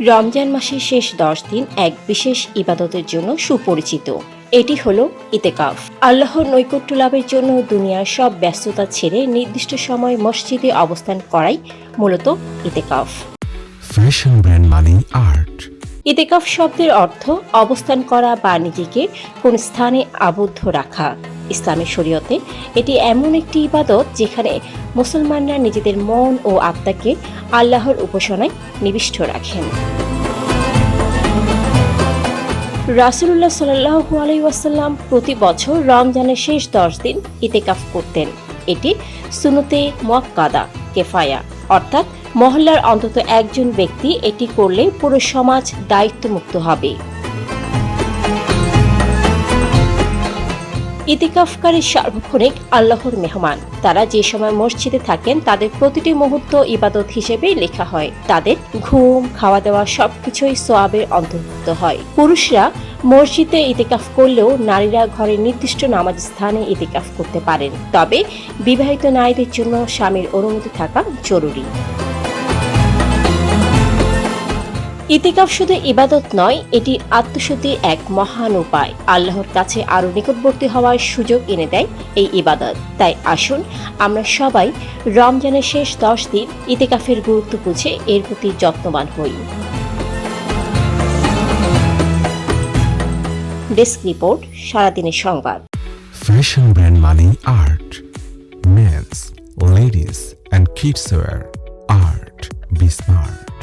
রমজান মাসের শেষ 10 দিন এক বিশেষ ইবাদতের জন্য সুপরিচিত। এটি হলো ইতেকাফ। আল্লাহর নৈকট্য লাভের জন্য দুনিয়ার সব ব্যস্ততা ছেড়ে নির্দিষ্ট সময় মসজিদে অবস্থান করাই মূলত ইতেকাফ। ফ্যাশন ব্র্যান্ড মানে আর্ট। ইতেকাফ শব্দের অর্থ অবস্থান করা বা নিজেকে কোন স্থানে আবদ্ধ রাখা। ইসলামের শরীয়তে এটি এমন একটি ইবাদত যেখানে মুসলমানরা নিজেদের মন ও আত্মাকে আল্লাহর উপাসনায় নিবিষ্ট রাখেন। রাসূলুল্লাহ সাল্লাল্লাহু আলাইহি ওয়াসাল্লাম প্রতি বছর রমজানের শেষ 10 দিন ইতেকাফ করতেন। এটি সুন্নতে মুআক্কাদা কেফায়া, অর্থাৎ মহল্লার অন্তত একজন ব্যক্তি এটি করলে পুরো সমাজ দায়িত্বমুক্ত হবে। ইতিকাফকারী সার্বক্ষণিক আল্লাহর মেহমান। তারা যে সময় মসজিদে থাকেন তাদের প্রতিটি মুহূর্ত ইবাদত হিসেবেই লেখা হয়। তাদের ঘুম, খাওয়া দাওয়া সবকিছুই সওয়াবের অন্তর্ভুক্ত হয়। পুরুষরা মসজিদে ইতিকাফ করলেও নারীরা ঘরের নির্দিষ্ট নামাজ স্থানে ইতিকাফ করতে পারেন, তবে বিবাহিত নারীদের জন্য স্বামীর অনুমতি থাকা জরুরি। ইতিকাফ শুধু ইবাদত নয়, এটি আত্মশুদ্ধির এক মহান উপায়। আল্লাহর কাছে আরো নিকটবর্তী হওয়ার সুযোগ এনে দেয় এই ইবাদত। তাই আসুন আমরা সবাই রমজানের শেষ 10 দিন ইতিকাফের গুরুত্ব বুঝে এর প্রতি যত্নবান হই। ডেস্ক রিপোর্ট, সারাদিনের সংবাদ। ফ্যাশন ব্র্যান্ড মানে Art. Men's, ladies and kids wear. Art, be smart.